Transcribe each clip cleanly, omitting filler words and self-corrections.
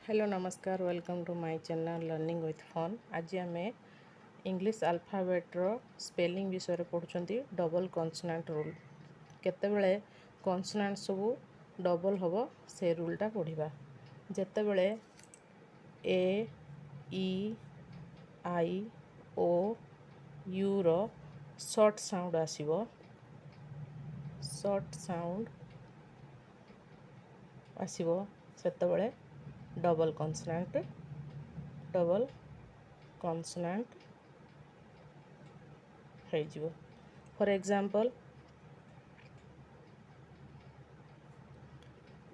Hello नमस्कार welcome to my channel learning with fun. आज आम इंग्लिश अल्फाबेट्र स्पेलिंग विषय पढ़ुंट डबल कन्सोनांट रूल केतेबेले कन्सोनांट सब डबल हम से रूलटा पढ़ा जितेबले A E I O U रो शॉर्ट साउंड आसीबो सेतेबले डबल कन्सोनांट हो। फॉर एग्जांपल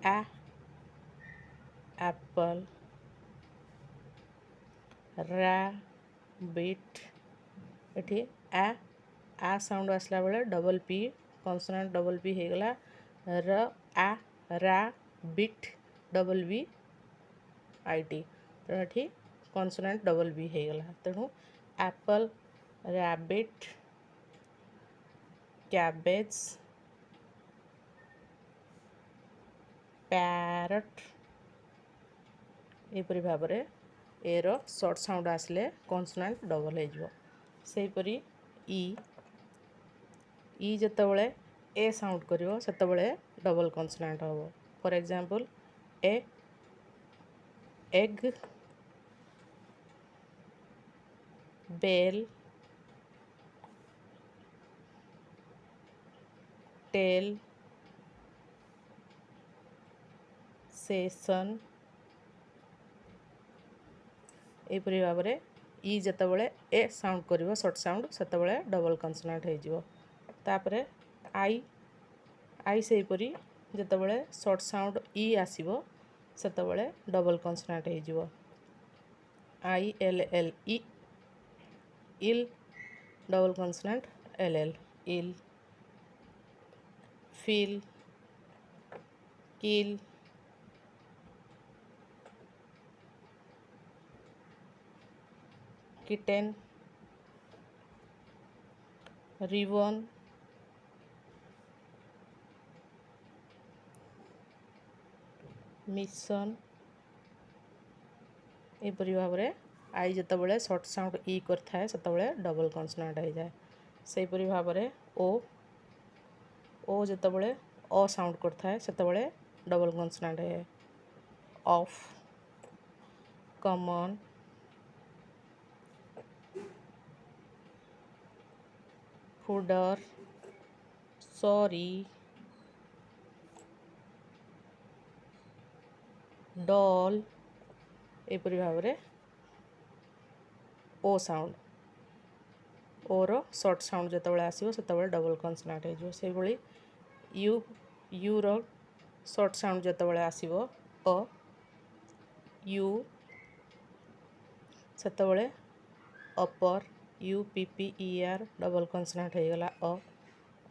आ एप्पल, रैबिट। एठी आ साउंड आसला बेले double P consonant double P हो गला। Rabbit double B I T तेणु ये कन्सोनांट डबल बी हो गला। तेणु एप्पल, रैबिट, कैबेज, पैरट एपरी भाव में ए रो शॉर्ट साउंड आसले कन्सोनांट डबल होपरी ई जितेबले ए साउंड करिवो सेतेबले डबल कन्सोनांट हम। For example egg, bell, tell, session एपरी भाव में ई जितेबले ए साउंड करिवो शॉर्ट साउंड सेतेबले डबल कन्सोनांट हो। तापरे आई से परी जितेबले शॉर्ट साउंड ई आसीबो सेतेबले डबल कन्सोनांट हो। I L L E ill double consonant L L ill. Feel, kill, kitten, ribbon, mission एपरी भाव में आई जितेबले शॉर्ट साउंड ई करता है डबल कन्सोनांट हो जाए। से परी भाव में ओ जितेबले अ साउंड करता है डबल कन्सोनांट है। Off, common, fodder, sorry, doll एपरी भाव में ओ साउंड ओर शॉर्ट साउंड जितेबाला आसो से डबल कन्सोनांट हो। यू रो शॉर्ट साउंड जितेबाला आसो अ यू सेतेबले upper U P P E R double consonant हो गला अ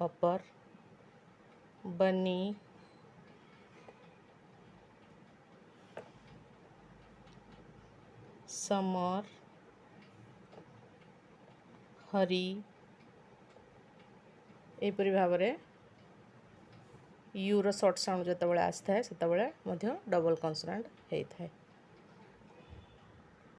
अपर। बनी, समर, हरी एपरी भाव में यूर शॉर्ट साउंड जितेबाला आसी था से डबल कन्सोनांट होता है।